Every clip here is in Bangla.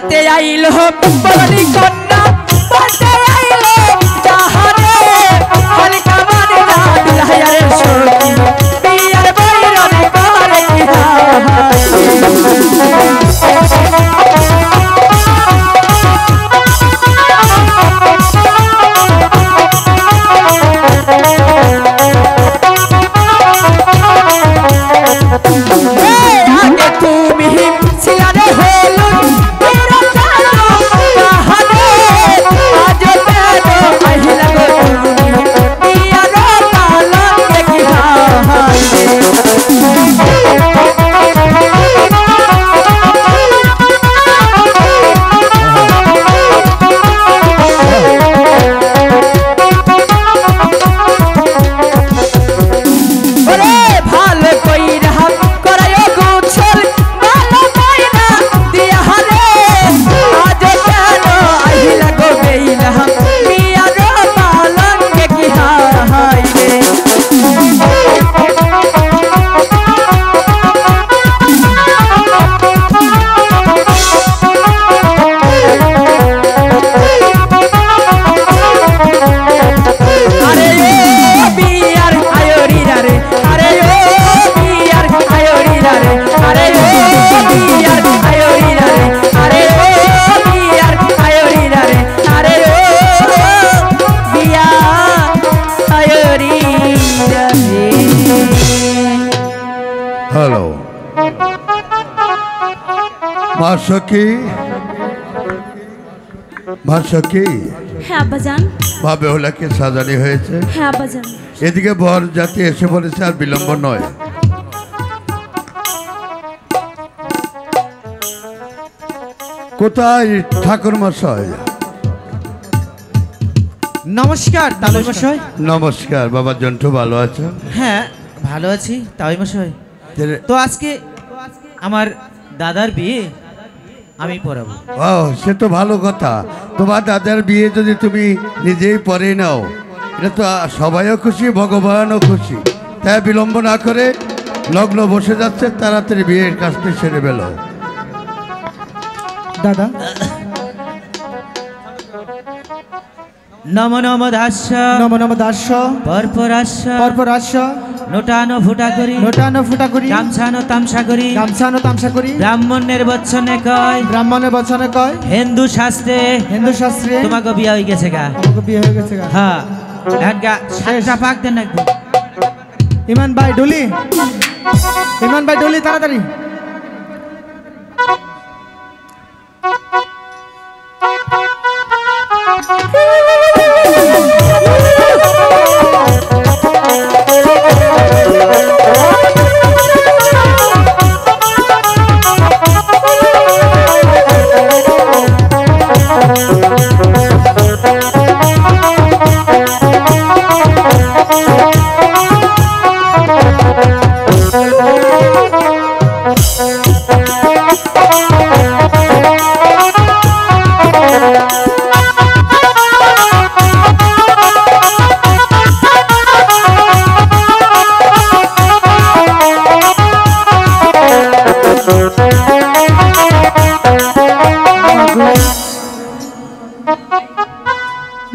বলতে আইলো বলি কন্যা বলতে আইলো তাহারে হালকা মানে না বিলায়ারের সখী বিয়ার বৈরন করে কি সখী মা সখী হ্যাঁ আব্বাজান ভাবে ওলাকে সাজানি হয়েছে হ্যাঁ আব্বাজান এদিকে বর জাতি এসে বলেছে আর বিলম্ব নয় কোথায় ঠাকুর মশাই নমস্কার তালুই মশাই নমস্কার বাবা জন্টু ভালো আছো হ্যাঁ ভালো আছি তালুই মশাই তো আজকে আমার দাদার বিয়ে আমি পড়াবো ও সে তো ভালো কথা তোমার দাদার বিয়ে যদি তুমি নিজেই পড়ে নাও এটা তো সবাইও খুশি ভগবানও খুশি তাই বিলম্ব না করে লগ্ন বসে যাচ্ছে তাড়াতাড়ি বিয়ের কাজটি সেরে ফেলো দাদা নম নম দাস্য নম নম দাস্য পরপরাস্য পরপরাস্য নোটানো ফুটা করি নোটানো ফুটা করি গামছানো তামসা করি গামছানো তামসা করি ব্রাহ্মণের বচনে কয় ব্রাহ্মণের বচনে কয় হিন্দু শাস্ত্রে তোমাকে বিয়ে হয়ে গেছে গা তোমাকে বিয়ে হয়ে গেছে গা হ্যাঁ এক গা সাতটা পাক দেন একদম ইমান ভাই ডলি তাড়াতাড়ি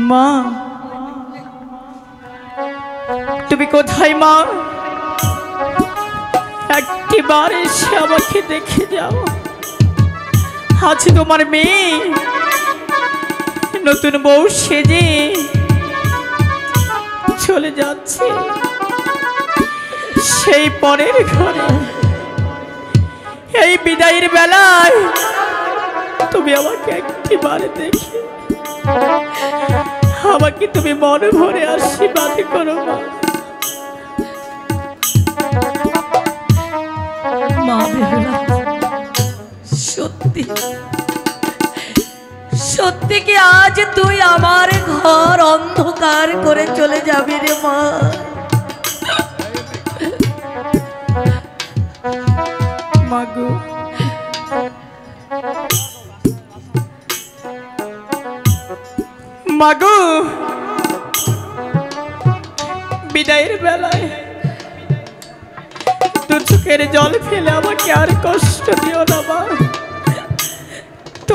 মা তুমি কোথায় মা একটিবার এসে আমাকে দেখে যাও আজ তোমার মেয়ে নতুন বউ সেজে চলে যাচ্ছে সেই পরের ঘরে এই বিদায়ের বেলায় তুমি আমাকে একটিবার দেখে আমাকে তুমি মন ভরে আশীর্বাদ করো মা সত্যি সত্যি কি আজ তুই আমার ঘর অন্ধকার করে চলে যাবি রে মা মাগো মাগো বিদায়ের বেলায় দু চোখের জল ফেলে আমাকে আর কষ্ট দিও না মা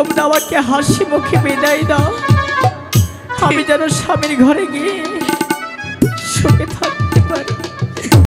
তোমরা আমাকে হাসি মুখে বিদায় দাও। আমি যেন স্বামীর ঘরে গিয়ে